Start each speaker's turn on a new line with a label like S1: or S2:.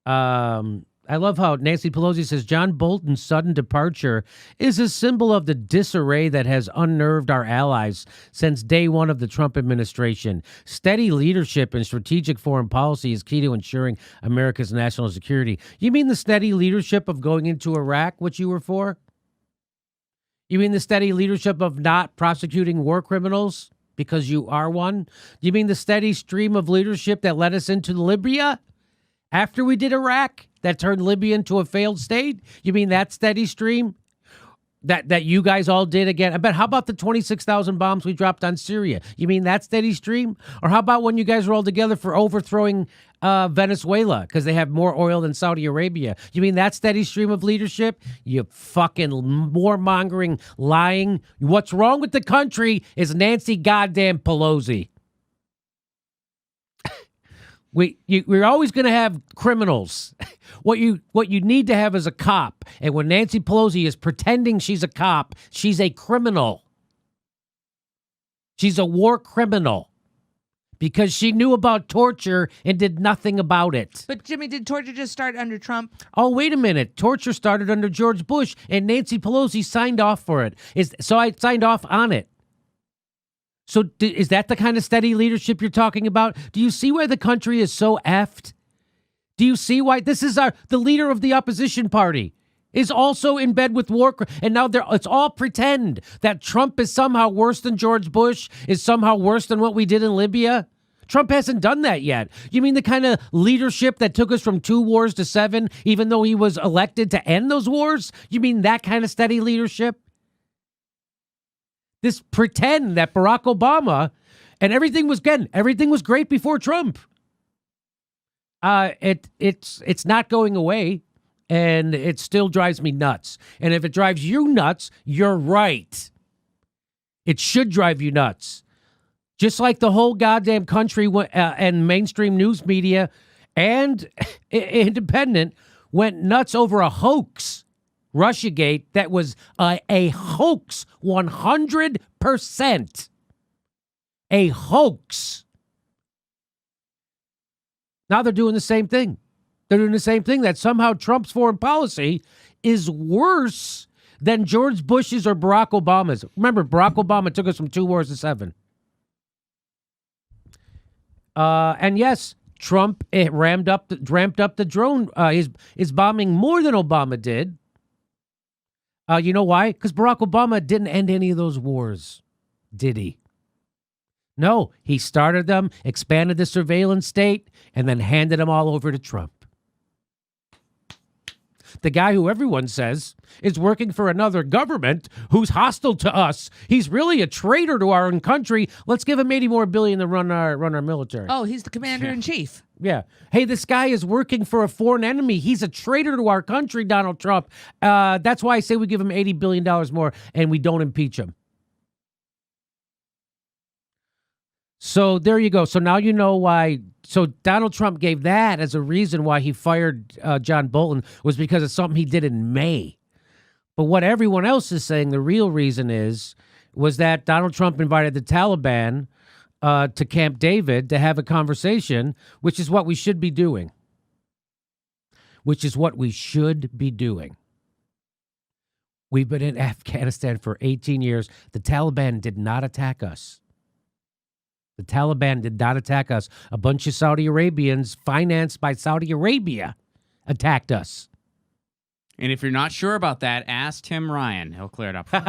S1: I love how Nancy Pelosi says John Bolton's sudden departure is a symbol of the disarray that has unnerved our allies since day one of the Trump administration. Steady leadership and strategic foreign policy is key to ensuring America's national security. You mean the steady leadership of going into Iraq, which you were for? You mean the steady leadership of not prosecuting war criminals because you are one? You mean the steady stream of leadership that led us into Libya after we did Iraq? That turned Libya into a failed state? You mean that steady stream that you guys all did again? I bet. How about the 26,000 bombs we dropped on Syria? You mean that steady stream? Or how about when you guys were all together for overthrowing Venezuela because they have more oil than Saudi Arabia? You mean that steady stream of leadership? You fucking warmongering, lying. What's wrong with the country is Nancy goddamn Pelosi. We're always going to have criminals. What you need to have is a cop. And when Nancy Pelosi is pretending she's a cop, she's a criminal. She's a war criminal because she knew about torture and did nothing about it.
S2: But, Jimmy, did torture just start under Trump?
S1: Oh, wait a minute. Torture started under George Bush, and Nancy Pelosi signed off for it. So I signed off on it. So is that the kind of steady leadership you're talking about? Do you see why the country is so effed? Do you see why this is the leader of the opposition party is also in bed with war? And now it's all pretend that Trump is somehow worse than George Bush, is somehow worse than what we did in Libya. Trump hasn't done that yet. You mean the kind of leadership that took us from 2 wars to 7, even though he was elected to end those wars? You mean that kind of steady leadership? This pretend that Barack Obama and everything was great before Trump. It's not going away, and it still drives me nuts. And if it drives you nuts, you're right. It should drive you nuts. Just like the whole goddamn country and mainstream news media and independent went nuts over a hoax. Russiagate, that was a hoax, 100%. A hoax. Now they're doing the same thing. They're doing the same thing, that somehow Trump's foreign policy is worse than George Bush's or Barack Obama's. Remember, Barack Obama took us from 2 wars to 7. And yes, Trump ramped up the drone, his bombing more than Obama did. You know why? Because Barack Obama didn't end any of those wars, did he? No, he started them, expanded the surveillance state, and then handed them all over to Trump. The guy who everyone says is working for another government who's hostile to us. He's really a traitor to our own country. Let's give him $80 more billion to run our military.
S2: Oh, he's the commander-in-chief.
S1: Yeah. Hey, this guy is working for a foreign enemy. He's a traitor to our country, Donald Trump. That's why I say we give him $80 billion more and we don't impeach him. So there you go. So now you know why. So Donald Trump gave that as a reason why he fired John Bolton, was because of something he did in May. But what everyone else is saying the real reason was that Donald Trump invited the Taliban to Camp David to have a conversation, which is what we should be doing. Which is what we should be doing. We've been in Afghanistan for 18 years. The Taliban did not attack us. The Taliban did not attack us. A bunch of Saudi Arabians financed by Saudi Arabia attacked us.
S3: And if you're not sure about that, ask Tim Ryan. He'll clear it up for you.